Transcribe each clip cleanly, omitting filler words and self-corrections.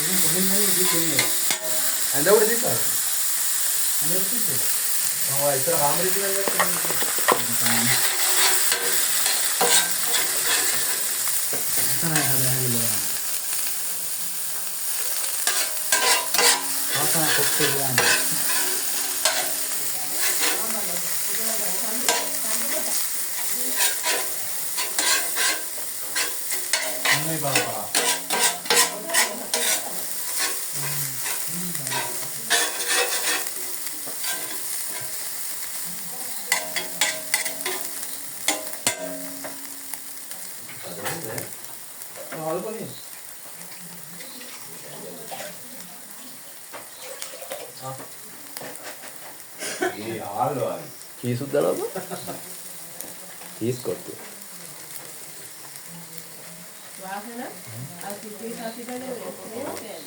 ඉතින් කොහෙන් හරි ඉතින් දෙන්නේ. ඇඳ උඩ තිබ්බා. අනේ කිව්වේ. මම ඉතල කාමරේ තියලා ගත්තා. තමයි හදාගන්න. ආසන කොටේ ගියානේ. අනේ බාපා. හල්පනේ. ඒ ආල්වා. කීසුත් දානවද? කීස් කොට්ටු. වාහන අසිතේ සාසිතනේ වෙන්නේ.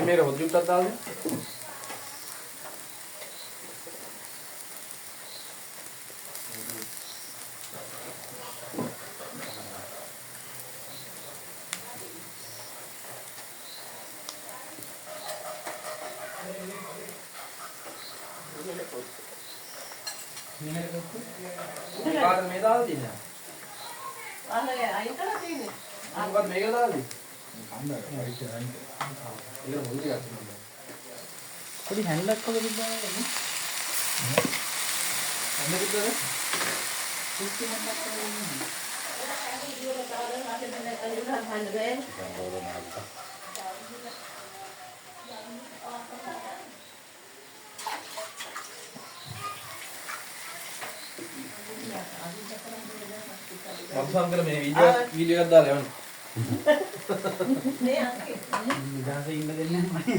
මේ රොජුට්ටක් දාන්න. කාද මේ දාලා තියන්නේ? වාහනේ අයින් කරලා තියෙන්නේ. මොකක්ද මේක දාලා තියන්නේ? කන්න රයිට් රයිට්. ඒක මුල් ටිකක් තියෙනවා. පොඩි හැන්ඩ්ලක් වගේ තිබ්බා නේද? අන්න කිව්වද? කුස්ති හැන්ඩ්ලක් වගේ නේ. මත්සංකල මේ වීඩියෝ එකක් දාලා යන්න. නේ අක්කේ. නිදහසේ ඉන්න දෙන්නේ නැහැ.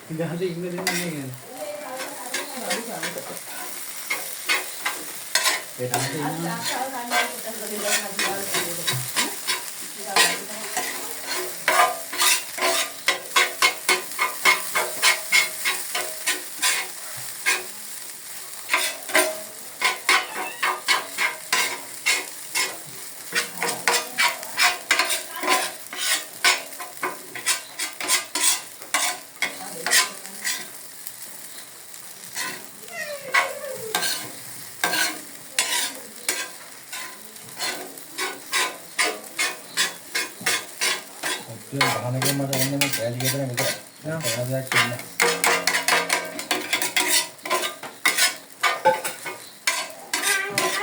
නිදහසේ ඉන්න දෙන්නේ නැහැ. ඒ තමයි ඉන්න. ගහනකම මට එන්නේ මේ කෑලි ගෙදර විතරයි. වෙන දෙයක් ඉන්නේ.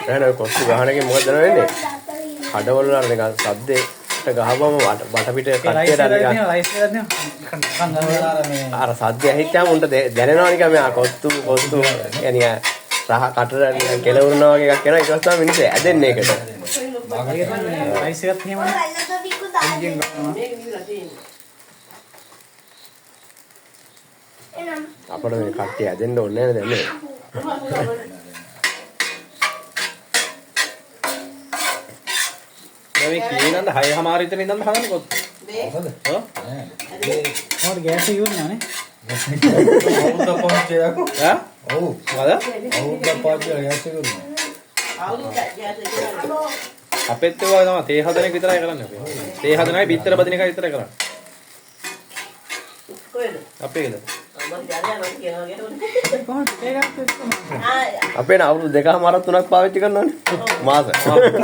එහෙනම් කොස්තු ගහන එකේ මොකද වෙන්නේ? කඩවල වල නිකන් සද්දේට ගහපුවම වටපිට කට්ටියට රයිස් එකක් නේ. අර සද්ද ඇහිච්චාම උන්ට දැනෙනවා නිකන් මේ කොස්තු يعني රහ කටට නිකන් කෙලවුරනවා වගේ එකක් එනවා. ඊට පස්සේ තමයි මිනිස්සු ඇදෙන්නේ ඒකට. රයිස් එකක් එහෙමනේ. අපිට මේ කට්ටිය ඇදෙන්න ඕනේ නැහැ නේද දැන් මේ කීනන්ද 6:00 විතර ඉඳන් හදන්නේ කොත්. හොඳද? ඔව්. මොකද ගෑස් එක ඉවරනේ නේ. අවුරුද්දක් පහක් යකෝ. ඈ? ඔව්. මොකද? අවුරුද්දක් පහක් ගෑස් එක උරුම. අපෙත් ඒවා තමයි තේ හදන එක විතරයි කරන්නේ අපි. තේ හදනයි බිත්තර බදින එක විතරයි කරන්නේ. කොහෙද? අපේද? මම යන්නේ කියනවා නේද? කොහොමද ඒකත් එක්කම? අපේ අවුරුදු 2මාරක් 3ක් පාවිච්චි කරනවානේ මාස අවුරුදු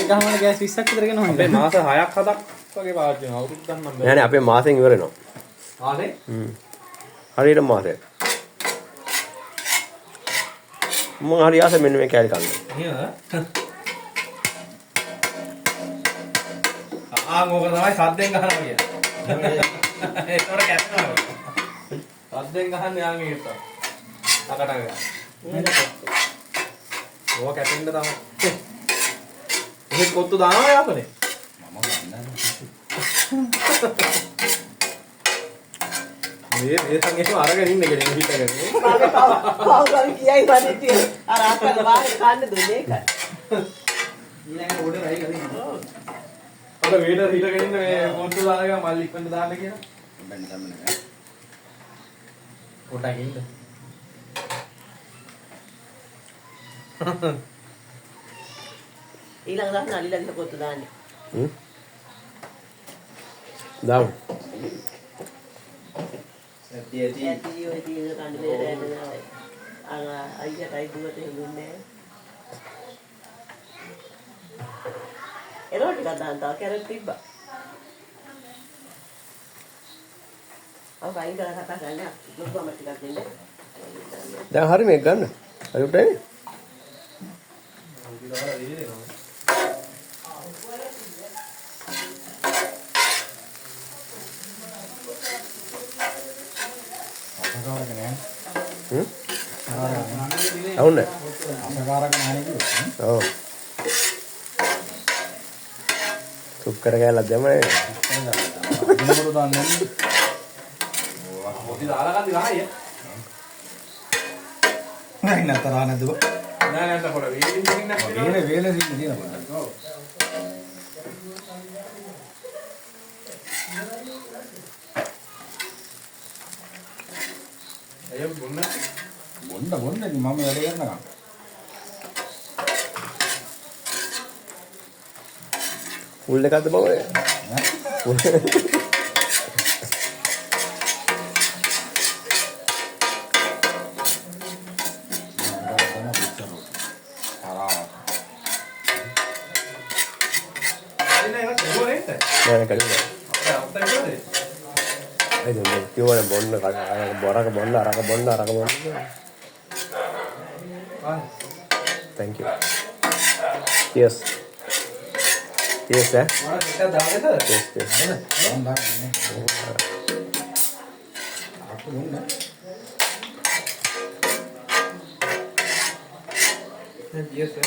දෙකමාර ගෑස් 20ක් විතර ගෙනවනේ. අපේ මාස 6ක් 7ක් වගේ පාවිච්චි කරනවා. අවුරුද්දක් නම් බෑ. නෑනේ අපේ මාසෙන් ඉවර වෙනවා ආනේ? හරියට මාසෙ මම හරි ආසෙ මෙන්න මේ කෑලි කන්න එහෙමද? ඕක තමයි සද්දෙන් ගහනවා කියන්නේ. ඒකට කැපෙනවා. සද්දෙන් ගහන්නේ යාන් ඒකට. අකට. ඕක කැපෙන්න තමයි. එහෙත් කොත්තු දානවා යාපනේ. මම ගන්නෑ. මේ සංගේම අරගෙන ඉන්නේ කෙනෙක් හිටගෙන. කවුරු කියයි වදිටිය අර අක්කල වාහනේ කන්න දුන්නේ ඒකයි. ඊළඟ ඕඩර් ආයි ගලින්. අර වේඩර් හිටගෙන ඉන්න මේ කොත්තු දාලා මල්ලි ඉක්මනට දාන්න කියලා. බැන්න තමයි නෑ. පොඩක් ඉන්න. ඊළඟ දවස් නලිලගේ පොතු දාන්නේ. දාමු. ඇටි ඔය තියෙන කන්න දෙයට අයියටයි දුවට හෙළුන්නේ. එරෝ ටිකක් දාන්න තව කැරට් තිබ්බා. අව වයින් කරලා කතා කරන්න ලොකුම ටිකක් දෙන්න. දැන් හරි මේක ගන්න. හරි උටනේ. අසකාරක නෑ. අවුන්නේ. අසකාරක නෑ කිව්වා. ඔව්. සුක්කර කෑල්ලක් දැම්මනේ. මොකද දන්නේ? මොකද දාලා ගන්න ගහයි. නෑ නතර නේද? නෑ නෑ පොඩ වේලින් දෙන්න නැත්නම් වේල සින්න තියෙනවා. ඔව්. අය බොන්න ඉතින් මම වැඩ කරනවා. ෆුල් එකක්ද බව? නෑ කලින්. ඒ දෙන්න කිව්වනේ බොන්න බොරක බොන්න අරක බොන්න අරක බොන්න. Thank you. Yes. Yes, sir. Yes, yes. Yes, sir.